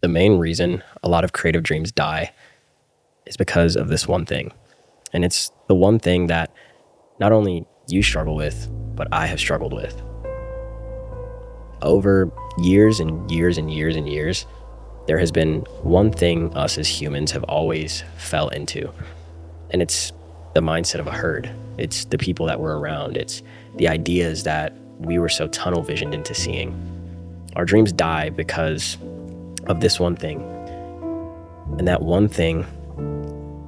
The main reason a lot of creative dreams die is because of this one thing. And it's the one thing that not only you struggle with, but I have struggled with. Over years and years and years and years, there has been one thing us as humans have always fell into. And it's the mindset of a herd. It's the people that we're around. It's the ideas that we were so tunnel visioned into seeing. Our dreams die because of this one thing. And that one thing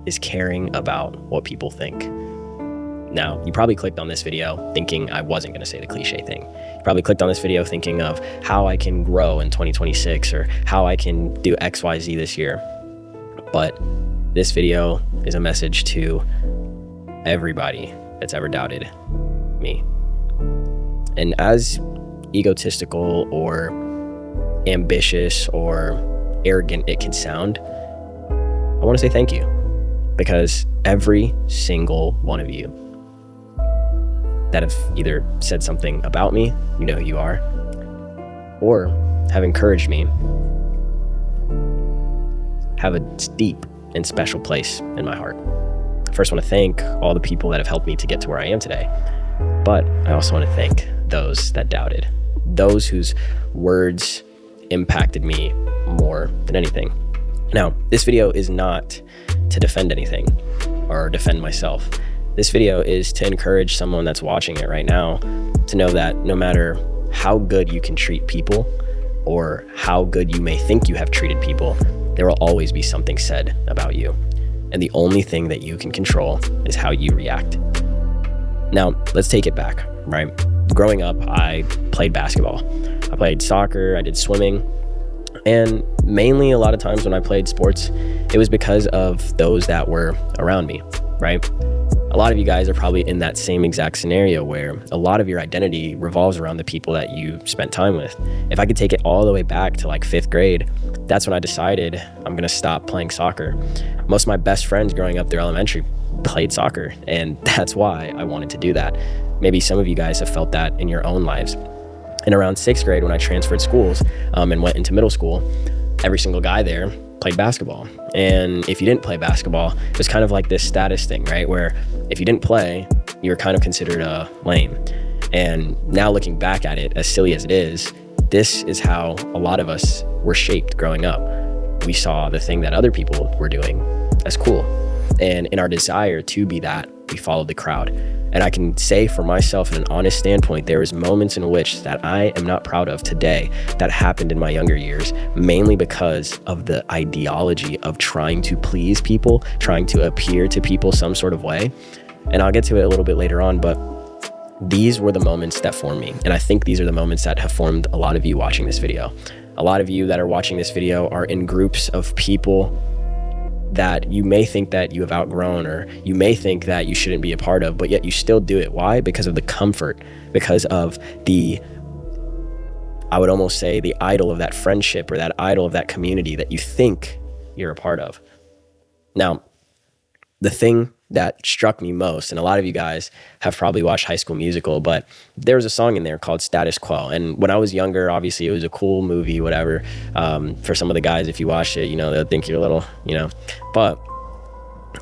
is caring about what people think. Now, you probably clicked on this video thinking I wasn't going to say the cliche thing. You probably clicked on this video thinking of how I can grow in 2026 or how I can do XYZ this year. But this video is a message to everybody that's ever doubted me. And as egotistical or ambitious or arrogant it can sound, I want to say thank you, because every single one of you that have either said something about me, you know who you are, or have encouraged me, have a deep and special place in my heart. First, I want to thank all the people that have helped me to get to where I am today, but I also want to thank those that doubted, those whose words impacted me more than anything. Now, this video is not to defend anything or defend myself. This video is to encourage someone that's watching it right now to know that no matter how good you can treat people or how good you may think you have treated people, there will always be something said about you. And the only thing that you can control is how you react. Now, let's take it back, right? Growing up, I played basketball. I played soccer, I did swimming, and mainly a lot of times when I played sports, it was because of those that were around me, right? A lot of you guys are probably in that same exact scenario where a lot of your identity revolves around the people that you spent time with. If I could take it all the way back to like 5th grade, that's when I decided I'm gonna stop playing soccer. Most of my best friends growing up through elementary played soccer, and that's why I wanted to do that. Maybe some of you guys have felt that in your own lives. And around 6th grade, when I transferred schools and went into middle school, every single guy there played basketball. And if you didn't play basketball, it was kind of like this status thing, right? Where if you didn't play, you were kind of considered lame. And now looking back at it, as silly as it is, this is how a lot of us were shaped growing up. We saw the thing that other people were doing as cool. And in our desire to be that, we followed the crowd. And I can say for myself, in an honest standpoint, there was moments in which that I am not proud of today that happened in my younger years, mainly because of the ideology of trying to please people, trying to appear to people some sort of way. And I'll get to it a little bit later on, but these were the moments that formed me. And I think these are the moments that have formed a lot of you watching this video. A lot of you that are watching this video are in groups of people that you may think that you have outgrown, or you may think that you shouldn't be a part of, but yet you still do it. Why? Because of the comfort, because of the, I would almost say, the idol of that friendship or that idol of that community that you think you're a part of. Now, the thing that struck me most, and a lot of you guys have probably watched High School Musical, but there was a song in there called Status Quo. And when I was younger, obviously it was a cool movie, whatever. For some of the guys, if you watch it, you know, they'll think you're a little, you know, but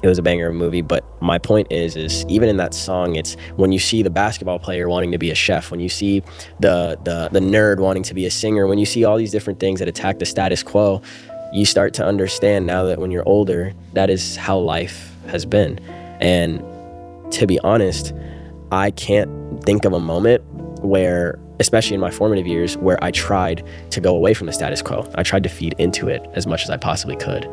it was a banger of a movie. But my point is even in that song, it's when you see the basketball player wanting to be a chef, when you see the nerd wanting to be a singer, when you see all these different things that attack the status quo, you start to understand now that when you're older, that is how life has been. And to be honest, I can't think of a moment where, especially in my formative years, where I tried to go away from the status quo. I tried to feed into it as much as I possibly could.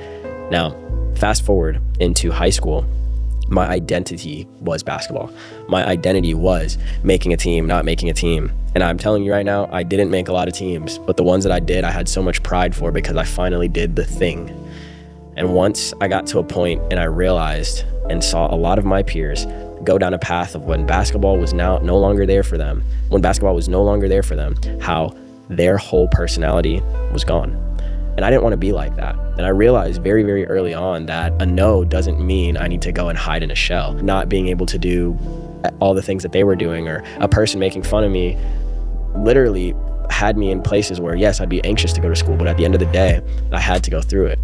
Now, fast forward into high school, my identity was basketball. My identity was making a team, not making a team. And I'm telling you right now, I didn't make a lot of teams, but the ones that I did, I had so much pride for because I finally did the thing. And once I got to a point and I realized and saw a lot of my peers go down a path of when basketball was now no longer there for them, how their whole personality was gone. And I didn't want to be like that. And I realized very, very early on that a no doesn't mean I need to go and hide in a shell. Not being able to do all the things that they were doing, or a person making fun of me. Literally, had me in places where, yes, I'd be anxious to go to school, but at the end of the day, I had to go through it.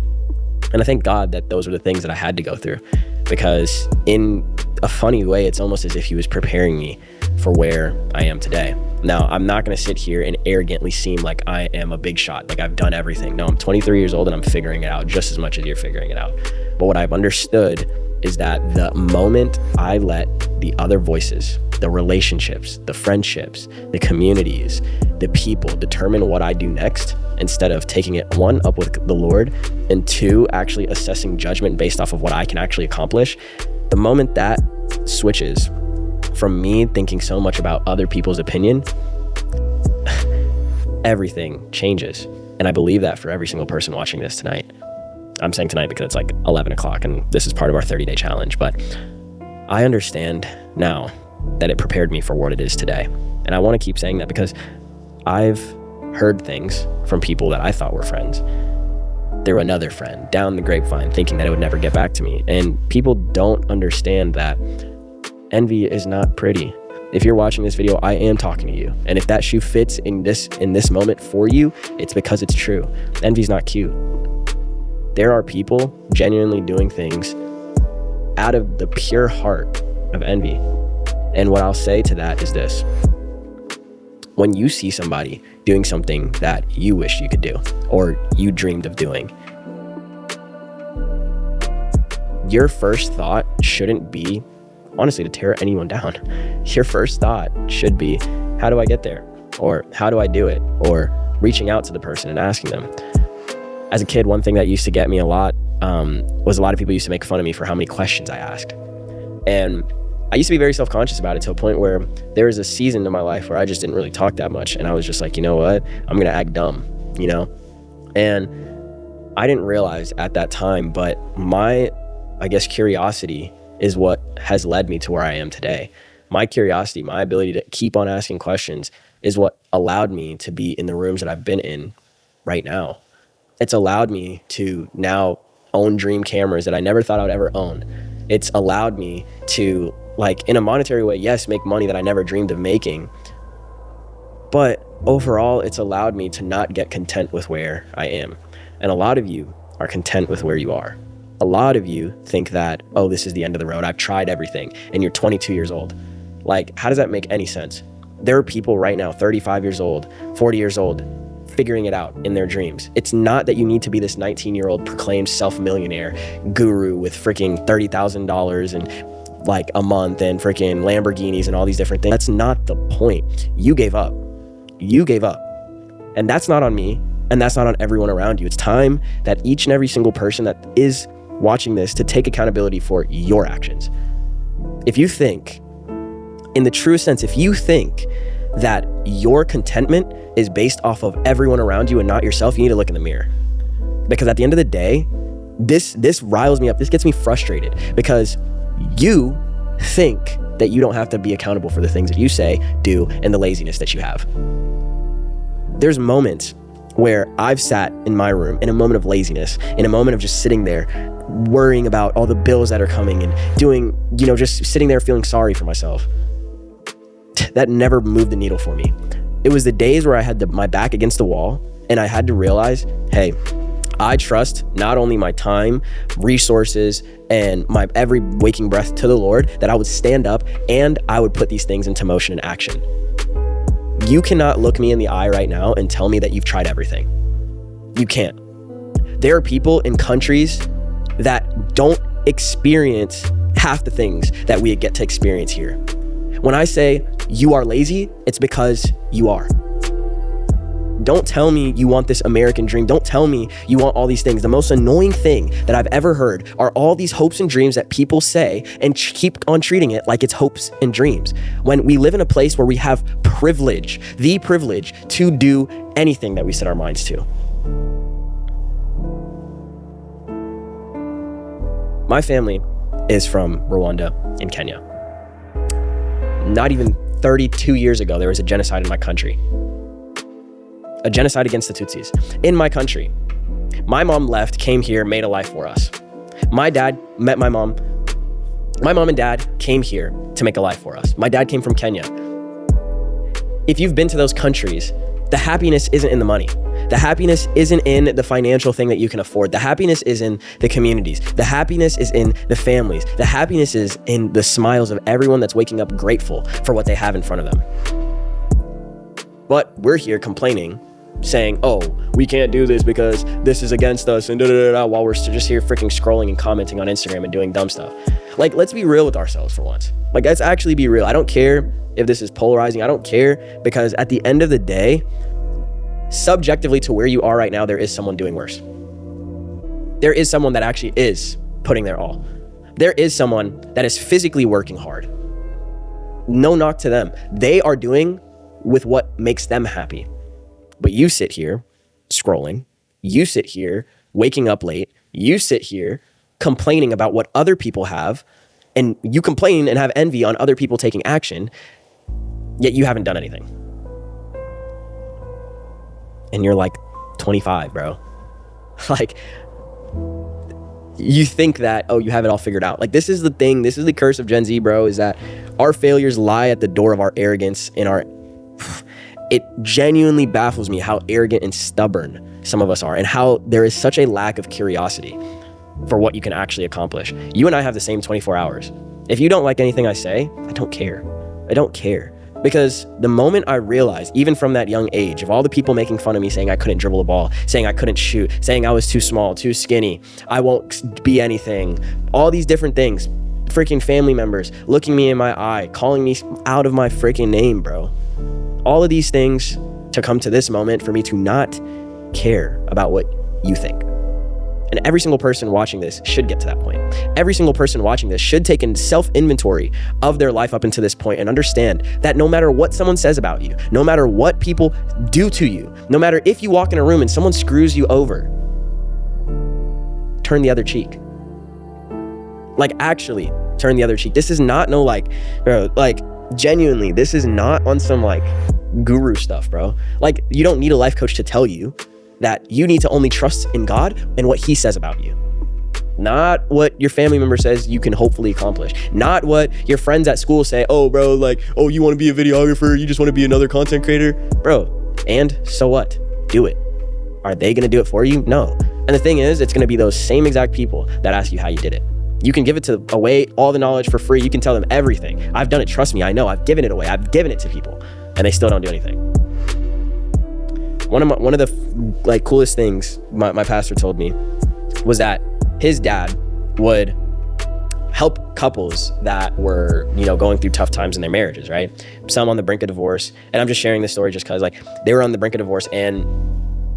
And I thank God that those were the things that I had to go through, because in a funny way, it's almost as if he was preparing me for where I am today. Now, I'm not going to sit here and arrogantly seem like I am a big shot, like I've done everything. No, I'm 23 years old and I'm figuring it out just as much as you're figuring it out. But what I've understood is that the moment I let the other voices, the relationships, the friendships, the communities, the people determine what I do next, instead of taking it, one, up with the Lord, and two, actually assessing judgment based off of what I can actually accomplish, the moment that switches from me thinking so much about other people's opinion, everything changes. And I believe that for every single person watching this tonight. I'm saying tonight because it's like 11 o'clock and this is part of our 30-day challenge, but I understand now that it prepared me for what it is today. And I want to keep saying that because I've heard things from people that I thought were friends through another friend down the grapevine, thinking that it would never get back to me. And people don't understand that envy is not pretty. If you're watching this video, I am talking to you. And if that shoe fits in this moment for you, it's because it's true. Envy's not cute. There are people genuinely doing things out of the pure heart of envy. And what I'll say to that is this: when you see somebody doing something that you wish you could do or you dreamed of doing, your first thought shouldn't be, honestly, to tear anyone down. Your first thought should be, how do I get there? Or how do I do it? Or reaching out to the person and asking them. As a kid, one thing that used to get me a lot was a lot of people used to make fun of me for how many questions I asked. And I used to be very self-conscious about it, to a point where there was a season in my life where I just didn't really talk that much. And I was just like, you know what? I'm going to act dumb, you know? And I didn't realize at that time, but my, I guess, curiosity is what has led me to where I am today. My curiosity, my ability to keep on asking questions is what allowed me to be in the rooms that I've been in right now. It's allowed me to now own dream cameras that I never thought I would ever own. It's allowed me to, like, in a monetary way, yes, make money that I never dreamed of making. But overall, it's allowed me to not get content with where I am. And a lot of you are content with where you are. A lot of you think that, oh, this is the end of the road. I've tried everything. And you're 22 years old. Like, how does that make any sense? There are people right now, 35 years old, 40 years old, figuring it out in their dreams. It's not that you need to be this 19-year-old proclaimed self-millionaire guru with freaking $30,000 and like a month and freaking Lamborghinis and all these different things. That's not the point. You gave up. You gave up. And that's not on me. And that's not on everyone around you. It's time that each and every single person that is watching this to take accountability for your actions. If you think, in the truest sense, if you think that your contentment is based off of everyone around you and not yourself, you need to look in the mirror. Because at the end of the day, this riles me up. This gets me frustrated because you think that you don't have to be accountable for the things that you say, do, and the laziness that you have. There's moments where I've sat in my room in a moment of laziness, in a moment of just sitting there worrying about all the bills that are coming and doing, just sitting there feeling sorry for myself. That never moved the needle for me. It was the days where I had my back against the wall and I had to realize, hey, I trust not only my time, resources, and my every waking breath to the Lord, that I would stand up and I would put these things into motion and action. You cannot look me in the eye right now and tell me that you've tried everything. You can't. There are people in countries that don't experience half the things that we get to experience here. When I say you are lazy, it's because you are. Don't tell me you want this American dream. Don't tell me you want all these things. The most annoying thing that I've ever heard are all these hopes and dreams that people say and keep on treating it like it's hopes and dreams. When we live in a place where we have privilege, the privilege to do anything that we set our minds to. My family is from Rwanda in Kenya. Not even 32 years ago, there was a genocide in my country. A genocide against the Tutsis in my country. My mom left, came here, made a life for us. My dad met my mom. My mom and dad came here to make a life for us. My dad came from Kenya. If you've been to those countries, The happiness isn't in the money. The happiness isn't in the financial thing that you can afford. The happiness is in the communities. The happiness is in the families. The happiness is in the smiles of everyone that's waking up grateful for what they have in front of them. But we're here complaining, saying, oh, we can't do this because this is against us and while we're just here freaking scrolling and commenting on Instagram and doing dumb stuff. Like, let's be real with ourselves for once. Like, let's actually be real. I don't care if this is polarizing. I don't care, because at the end of the day, subjectively to where you are right now, there is someone doing worse. There is someone that actually is putting their all. There is someone that is physically working hard. No knock to them. They are doing with what makes them happy. But you sit here scrolling. You sit here waking up late. You sit here complaining about what other people have, and you complain and have envy on other people taking action, yet you haven't done anything. And you're like 25, bro. Like, you think that, oh, you have it all figured out. Like, this is the thing. This is the curse of Gen Z, bro, is that our failures lie at the door of our arrogance and our... It genuinely baffles me how arrogant and stubborn some of us are, and how there is such a lack of curiosity for what you can actually accomplish. You and I have the same 24 hours. If you don't like anything I say, I don't care. I don't care. Because the moment I realized, even from that young age, of all the people making fun of me, saying I couldn't dribble a ball, saying I couldn't shoot, saying I was too small, too skinny, I won't be anything, all these different things, freaking family members looking me in my eye, calling me out of my freaking name, bro. All of these things to come to this moment for me to not care about what you think. And every single person watching this should get to that point. Every single person watching this should take a self-inventory of their life up until this point and understand that no matter what someone says about you, no matter what people do to you, no matter if you walk in a room and someone screws you over, turn the other cheek. Like, actually turn the other cheek. This is not no like, bro, like, genuinely, this is not on some like guru stuff, bro. Like, you don't need a life coach to tell you that you need to only trust in God and what he says about you. Not what your family member says you can hopefully accomplish. Not what your friends at school say, oh, bro, like, oh, you want to be a videographer? You just want to be another content creator? Bro, and so what? Do it. Are they going to do it for you? No. And the thing is, it's going to be those same exact people that ask you how you did it. You can give it away, all the knowledge for free. You can tell them everything. I've done it. Trust me. I know. I've given it away. I've given it to people, and they still don't do anything. One of the like coolest things my pastor told me was that his dad would help couples that were, going through tough times in their marriages, right? Some on the brink of divorce. And I'm just sharing this story just because, like, they were on the brink of divorce, and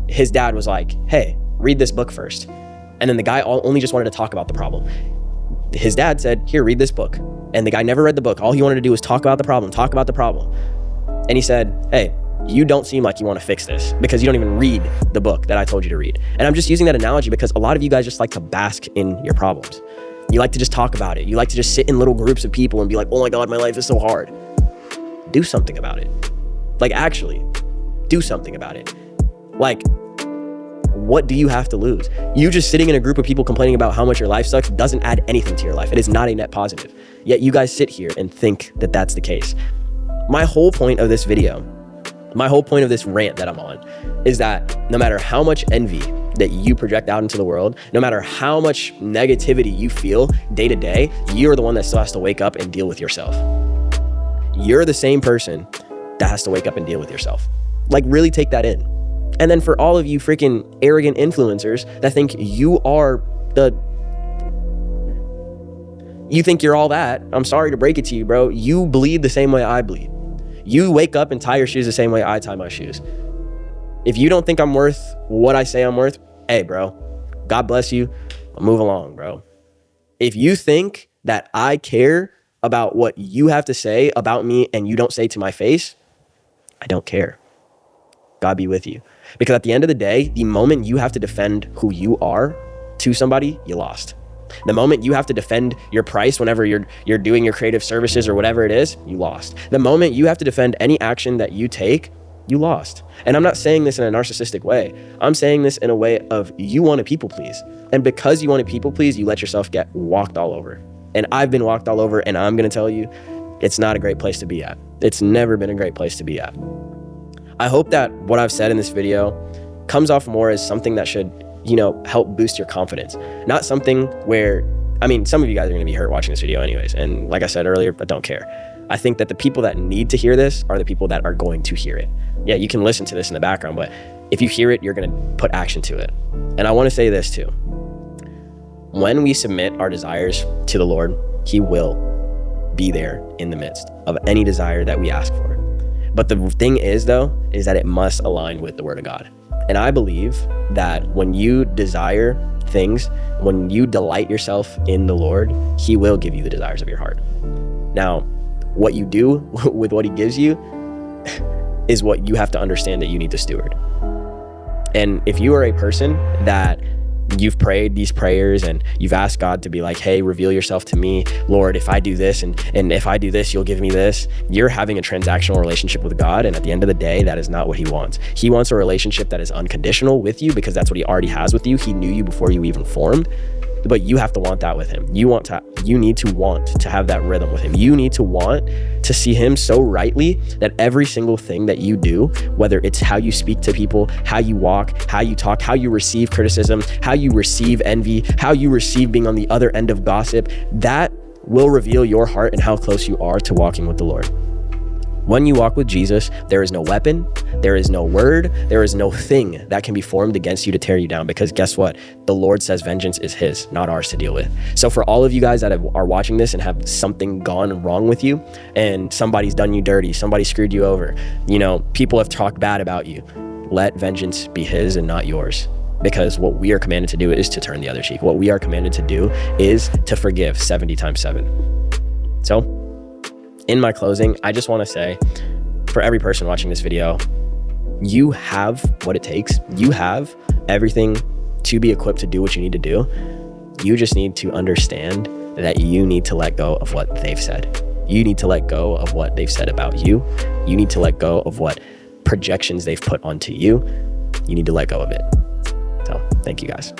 his dad was like, hey, read this book first. And then the guy only just wanted to talk about the problem. His dad said, here, read this book. And the guy never read the book. All he wanted to do was talk about the problem. And he said, hey, you don't seem like you want to fix this because you don't even read the book that I told you to read. And I'm just using that analogy because a lot of you guys just like to bask in your problems. You like to just talk about it. You like to just sit in little groups of people and be like, oh my God, my life is so hard. Do something about it. Like, actually, do something about it. Like, what do you have to lose? You just sitting in a group of people complaining about how much your life sucks doesn't add anything to your life. It is not a net positive. Yet you guys sit here and think that that's the case. My whole point of this video, my whole point of this rant that I'm on, is that no matter how much envy that you project out into the world, no matter how much negativity you feel day to day, you're the one that still has to wake up and deal with yourself. You're the same person that has to wake up and deal with yourself. Like, really take that in. And then for all of you freaking arrogant influencers that think you think you're all that, I'm sorry to break it to you, bro. You bleed the same way I bleed. You wake up and tie your shoes the same way I tie my shoes. If you don't think I'm worth what I say I'm worth, hey, bro, God bless you. I'll move along, bro. If you think that I care about what you have to say about me and you don't say to my face, I don't care. God be with you. Because at the end of the day, the moment you have to defend who you are to somebody, you lost. The moment you have to defend your price whenever you're doing your creative services or whatever it is, you lost. The moment you have to defend any action that you take, you lost. And I'm not saying this in a narcissistic way. I'm saying this in a way of you want to people please. And because you want to people please, you let yourself get walked all over. And I've been walked all over, and I'm going to tell you, it's not a great place to be at. It's never been a great place to be at. I hope that what I've said in this video comes off more as something that should, help boost your confidence. Not something where, some of you guys are gonna be hurt watching this video anyways. And like I said earlier, but don't care. I think that the people that need to hear this are the people that are going to hear it. Yeah, you can listen to this in the background, but if you hear it, you're gonna put action to it. And I wanna say this too. When we submit our desires to the Lord, He will be there in the midst of any desire that we ask for. But the thing is though, is that it must align with the Word of God. And I believe that when you desire things, when you delight yourself in the Lord, He will give you the desires of your heart. Now, what you do with what He gives you is what you have to understand that you need to steward. And if you are a person that you've prayed these prayers and you've asked God to be like, hey, reveal yourself to me, Lord, if I do this and if I do this, you'll give me this. You're having a transactional relationship with God. And at the end of the day, that is not what He wants. He wants a relationship that is unconditional with you because that's what He already has with you. He knew you before you even formed. But you have to want that with Him. You need to want to have that rhythm with Him. You need to want to see Him so rightly that every single thing that you do, whether it's how you speak to people, how you walk, how you talk, how you receive criticism, how you receive envy, how you receive being on the other end of gossip, that will reveal your heart and how close you are to walking with the Lord. When you walk with Jesus, there is no weapon, there is no word, there is no thing that can be formed against you to tear you down, because guess what? The Lord says vengeance is His, not ours to deal with. So for all of you guys that are watching this and have something gone wrong with you and somebody's done you dirty, somebody screwed you over, people have talked bad about you, let vengeance be His and not yours. Because what we are commanded to do is to turn the other cheek. What we are commanded to do is to forgive 70 times 7. So, in my closing, I just want to say, for every person watching this video, you have what it takes. You have everything to be equipped to do what you need to do. You just need to understand that you need to let go of what they've said. You need to let go of what they've said about you. You need to let go of what projections they've put onto you. You need to let go of it. So, thank you guys.